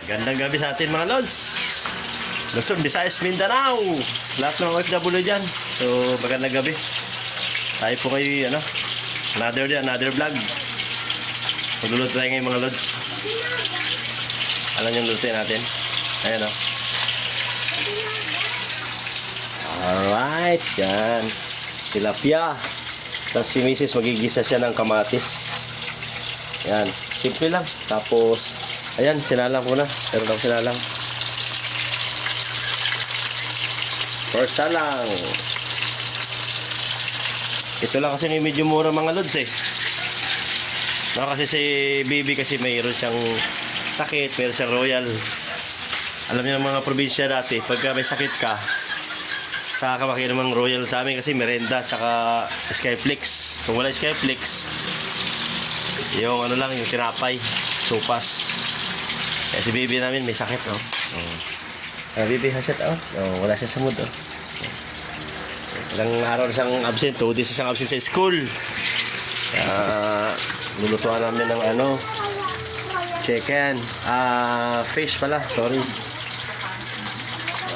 Gandang gabi sa atin mga lods. Luzon, Visayas, Mindanao. Lahat ng OFW dyan. So, magandang gabi. Tayo po kayo, another vlog. Magluluto tayo ngayon mga lods. Alam niyo yung lutuin natin? Ayan o. Alright, yan. Tilapia. Tapos si Mrs. magigisa siya ng kamatis. Yan, simple lang. Tapos, ayan, sinalang ko na. Meron ako sinalang. First salang. Ito lang kasi medyo mura mga lods eh. No, kasi si Bibi kasi mayroon siyang sakit, mayroon siyang royal. Alam niyo ng mga probinsya dati, pagka may sakit ka, saka ka makinom ng royal. Sa amin kasi merenda tsaka Skyflix. Kung wala Skyflix, yung ano lang, yung tinapay, sopas. Kaya si Bibi namin may sakit, no? Bibi hasit, wala siya sa mood, Ilang araw na siyang absent, 2 days siyang absent sa school. Lulutuan namin ng chicken, fish pala, sorry.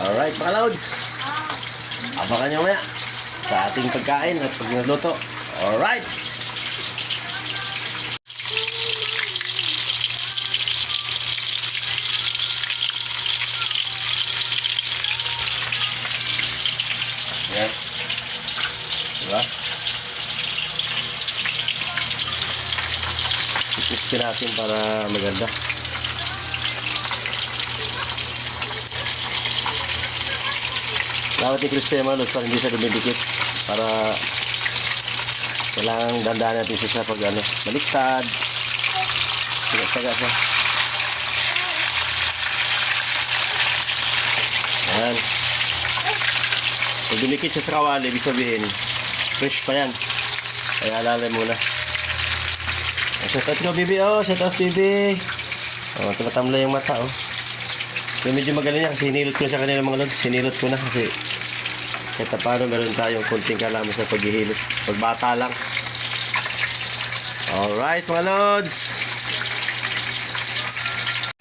Alright mga lods, abangan nyo maya sa ating pagkain at pagluluto. Alright. Yan. Diba? I-crispy natin para maganda. Dapat i-crispy naman para hindi siya dumidikit. Para kailangan dandahan natin siya pag baliktad. Taga siya. Ayan. Pag dumikit siya sa kawali, ibig sabihin fresh pa yan. Kaya alalay muna. Shout out ko, Bibi. Shout out, Bibi. Tumatamlay yung mata, So, medyo magaling niya kasi hinilot ko sa kanila mga lods. Hinilot ko na kasi kahit paano meron tayong konting kalaman sa paghihilot. Pagbata lang. Alright, mga lods.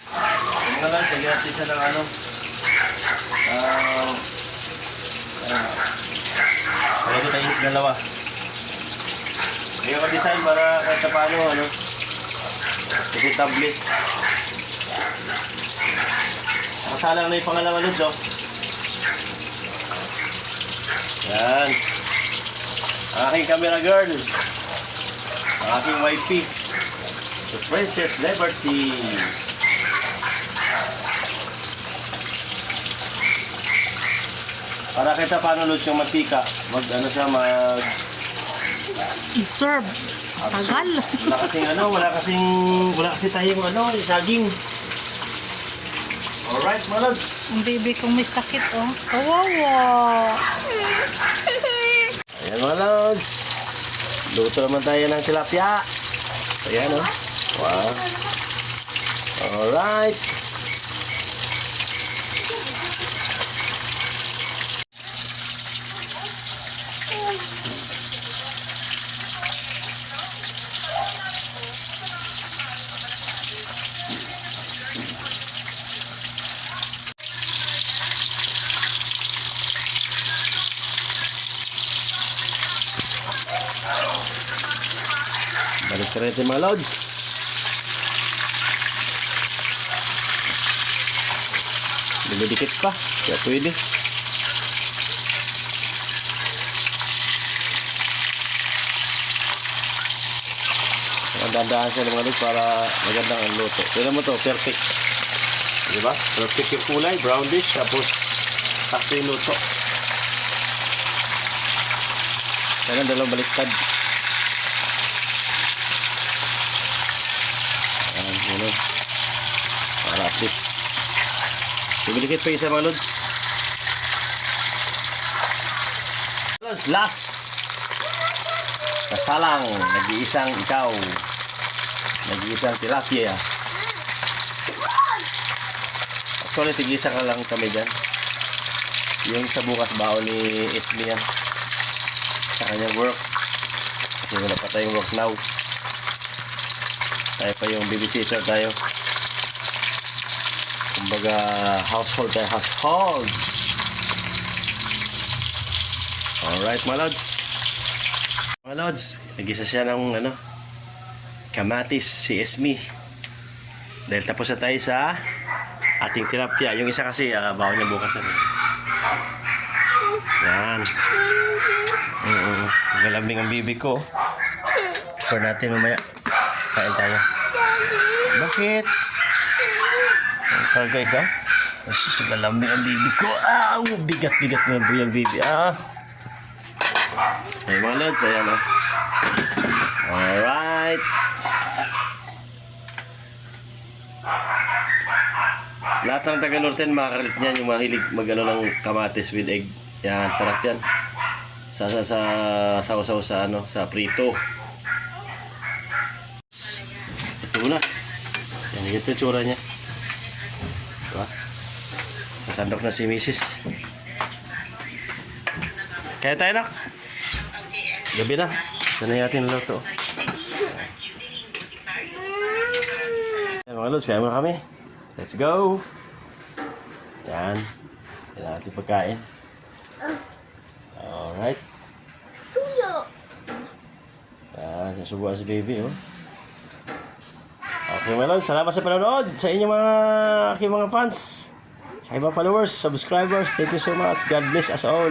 Mga lods, lagyan natin siya ng lagyan tayo dalawa. Ngayon ka-design para kahit paano, vegetable. Nakasalang na yung pangalawa lods, Yan. Ang aking camera girl. Ang aking wifey. The Princess Liberty. Para kita paano lods yung mantika. Serve. Tagal. Wala kasing tayong saging. Alright, mga lods. Ang baby kong may sakit, Kawawa. Ayan mga lods. Luto naman tayo ng tilapia. Ayan, Wow. Alright. Balik ka rin mga lods. Dumidikit pa. Kaya pwede. Dandahan siya mga lods para magandang ang luto. Tignan mo to, perfect. Diba? Perfect yung kulay, brownish. Tapos sakto yung luto. Kaya dalawang baliktad. Para at least dumilikit pa isa mga lods. Last kasalang nag-iisang ikaw, nag-iisang tilapia. Actually tig-isa ka lang kami dyan. Yung sa bukas baon ni Esme yan sa kanyang work kasi wala pa tayong work now. Tayo pa yung babysitter tayo. Kumbaga, household tayo, household. Alright, mga lods. Mga lods, nag-isa siya ng kamatis, si Esme. Dahil tapos na tayo sa ating tilapia. Yung isa kasi, baon niya bukas. Yan. Galambing ang bibig ko. For natin mamaya. Kain tayo. Bakit? Talaga ikaw? Asus, galambing ang bibig ko. Bigat-bigat na po yung bibig. Ay mga lods, ayan Alright. Lahat ng taga-Norten makakalit niyan yung mahilig ng kamatis with egg. Yan, sarap yan. Sa saw-saw sa prito. Ito na. Yan, ito yung tsura niya. Diba? Sasandok na si Mrs. Kaya tayo, nak. Gabi na. Ito na natin luto. Yan mga lods, kaya muna kami. Let's go! Yan. Yan ang ating pagkain. Alright. Yan, nasubuan si baby, Okay mga lods, salamat sa panonood sa inyong aking mga fans. Sa ibang followers, subscribers, thank you so much. God bless us all.